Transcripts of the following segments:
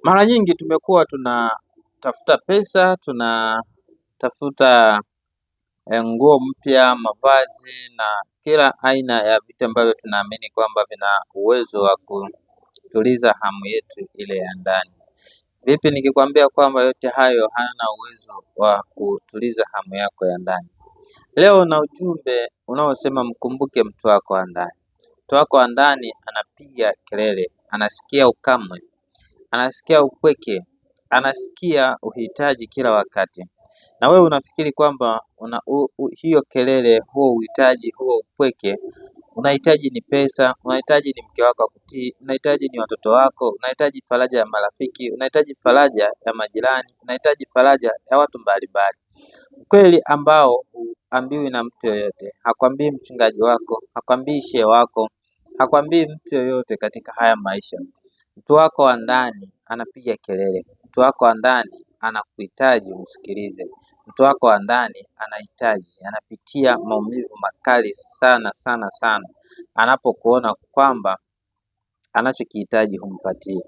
Mara nyingi tumekuwa tunatafuta pesa, tunatafuta nguo mpya, mavazi na kila aina ya vitu ambavyo tunaamini kwamba vina uwezo wa kutuliza hamu yetu ile ya ndani. Vipi nikikwambia kwamba yote hayo hayana uwezo wa kutuliza hamu yako ya ndani? Leo na ujumbe unaosema mkumbuke mtu wako wa ndani. Mtu wako wa ndani anapiga kelele, anasikia ukame, anasikia upweke, anasikia uhitaji kila wakati. Na wewe unafikiri kwamba hiyo kelele, huo uhitaji, huo upweke, unahitaji ni pesa, unahitaji ni mke wako akutii, unahitaji ni watoto wako, unahitaji faraja ya marafiki, unahitaji faraja ya majirani, unahitaji faraja ya watu mbalimbali. Ukweli ambao huambiwi na mtu yoyote, hakwambii mchungaji wako, hakwambii shehe wako, hakwambii mtu yoyote katika haya maisha. Mtu wako wa ndani anapiga kelele, mtu wako wa ndani anakuhitaji umsikilize, mtu wako wa ndani anahitaji, anapitia maumivu makali sana sana sana, anapokuona kwamba anachokihitaji humpatii,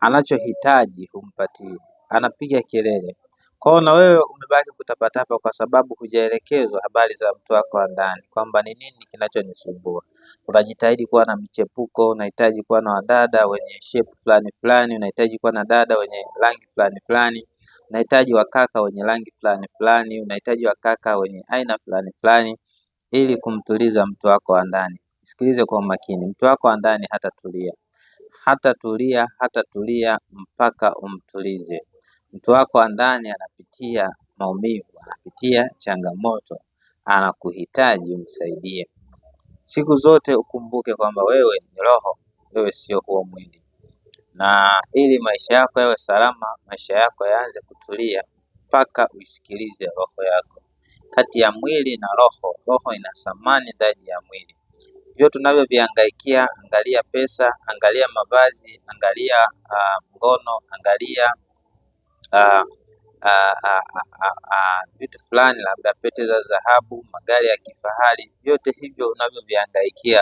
anachohitaji humpatii, anapiga kelele. Kwa hiyo na wewe umebaki kutapatapa kwa sababu hujaelekezwa habari za mtu wako wa ndani, kwamba ni nini kinachonisumbua. Unajitahidi kuwa na michepuko, unahitaji kuwa na wadada wenye shape fulani fulani, unahitaji kuwa na dada wenye rangi fulani fulani, unahitaji wakaka wenye rangi fulani fulani, unahitaji wakaka wenye aina fulani fulani ili kumtuliza mtu wako wa ndani. Sikilize kwa makini, mtu wako wa ndani hatatulia mpaka umtulize. Mtu wako wa ndani anapitia maumivu, anapitia changamoto, anakuhitaji umsaidie. Siku zote ukumbuke kwamba wewe ni roho, wewe sio huo mwili. Na ili maisha yako yawe salama, maisha yako yaanze kutulia, mpaka uisikilize roho yako. Kati ya mwili na roho, roho ina thamani zaidi ya mwili. Hivyo tunavyovihangaikia, angalia pesa, angalia mavazi, angalia ngono, angalia vitu fulani, labda pete za dhahabu, magari ya kifahari, vyote hivyo unavyovihangaikia,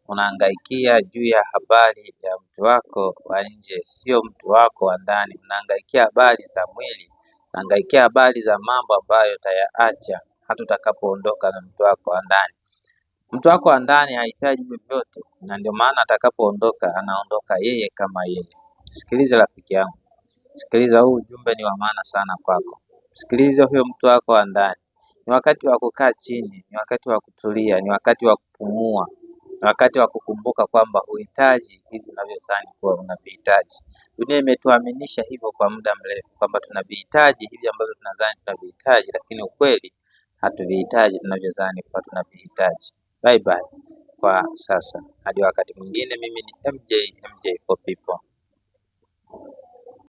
unahangaikia juu ya habari ya mtu wako wa nje, sio mtu wako wa ndani. Unahangaikia habari za mwili, unahangaikia habari za mambo ambayo utayaacha hata utakapoondoka na mtu wako wa ndani. Mtu wako wa ndani hahitaji vyovyote, na ndio maana atakapoondoka anaondoka yeye kama yeye. Sikiliza rafiki yangu, sikiliza, huu ujumbe ni wa maana sana kwako. Sikiliza huyo mtu wako wa ndani. Ni wakati wa kukaa chini, ni wakati wa kutulia, ni wakati wa kupumua, ni wakati wa kukumbuka kwamba uhitaji hivi unavyodhani kuwa unavihitaji. Dunia imetuaminisha hivyo kwa muda mrefu kwamba tunavihitaji hivi ambavyo tunadhani tunavihitaji, lakini ukweli hatuvihitaji tunavyodhani kuwa tunavihitaji. Bye bye kwa sasa, hadi wakati mwingine. Mimi ni MJ for people.